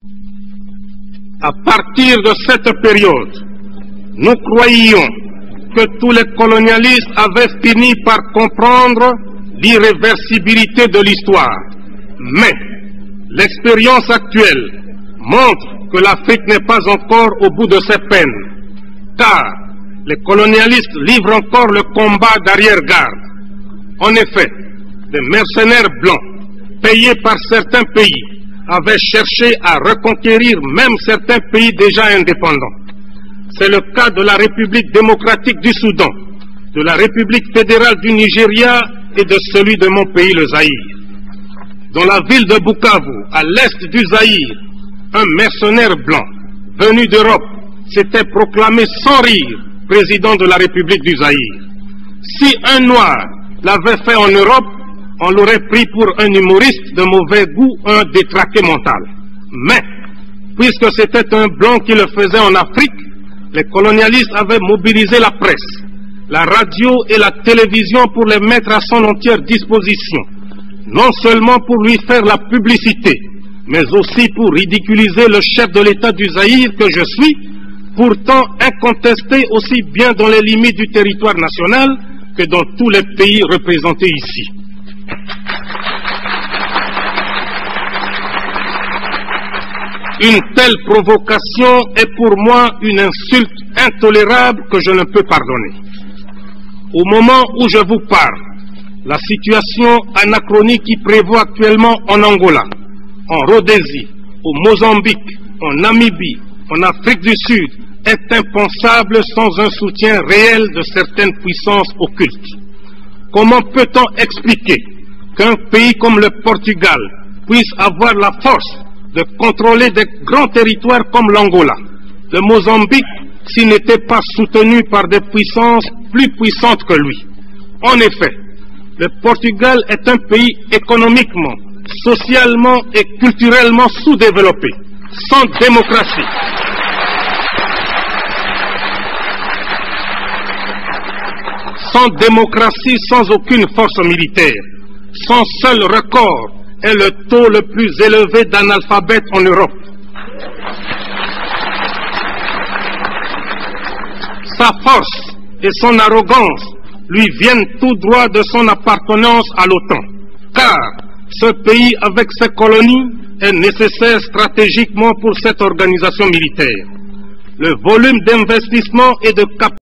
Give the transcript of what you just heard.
À partir de cette période, nous croyions que tous les colonialistes avaient fini par comprendre l'irréversibilité de l'histoire. Mais l'expérience actuelle montre que l'Afrique n'est pas encore au bout de ses peines, car les colonialistes livrent encore le combat d'arrière-garde. En effet, des mercenaires blancs, payés par certains pays, avaient cherché à reconquérir même certains pays déjà indépendants. C'est le cas de la République démocratique du Soudan, de la République fédérale du Nigeria et de celui de mon pays, le Zaïre. Dans la ville de Bukavu, à l'est du Zaïre, un mercenaire blanc venu d'Europe s'était proclamé sans rire président de la République du Zaïre. Si un noir l'avait fait en Europe, on l'aurait pris pour un humoriste de mauvais goût, un détraqué mental. Mais, puisque c'était un blanc qui le faisait en Afrique, les colonialistes avaient mobilisé la presse, la radio et la télévision pour les mettre à son entière disposition, non seulement pour lui faire la publicité, mais aussi pour ridiculiser le chef de l'État du Zaïre que je suis, pourtant incontesté aussi bien dans les limites du territoire national que dans tous les pays représentés ici. Une telle provocation est pour moi une insulte intolérable que je ne peux pardonner. Au moment où je vous parle, la situation anachronique qui prévaut actuellement en Angola, en Rhodésie, au Mozambique, en Namibie, en Afrique du Sud, est impensable sans un soutien réel de certaines puissances occultes. Comment peut-on expliquer qu'un pays comme le Portugal puisse avoir la force de contrôler des grands territoires comme l'Angola, le Mozambique, s'il n'était pas soutenu par des puissances plus puissantes que lui? En effet, le Portugal est un pays économiquement, socialement et culturellement sous-développé, sans démocratie. Sans démocratie, sans aucune force militaire. Son seul record est le taux le plus élevé d'analphabètes en Europe. Sa force et son arrogance lui viennent tout droit de son appartenance à l'OTAN, car ce pays avec ses colonies est nécessaire stratégiquement pour cette organisation militaire. Le volume d'investissement et de capital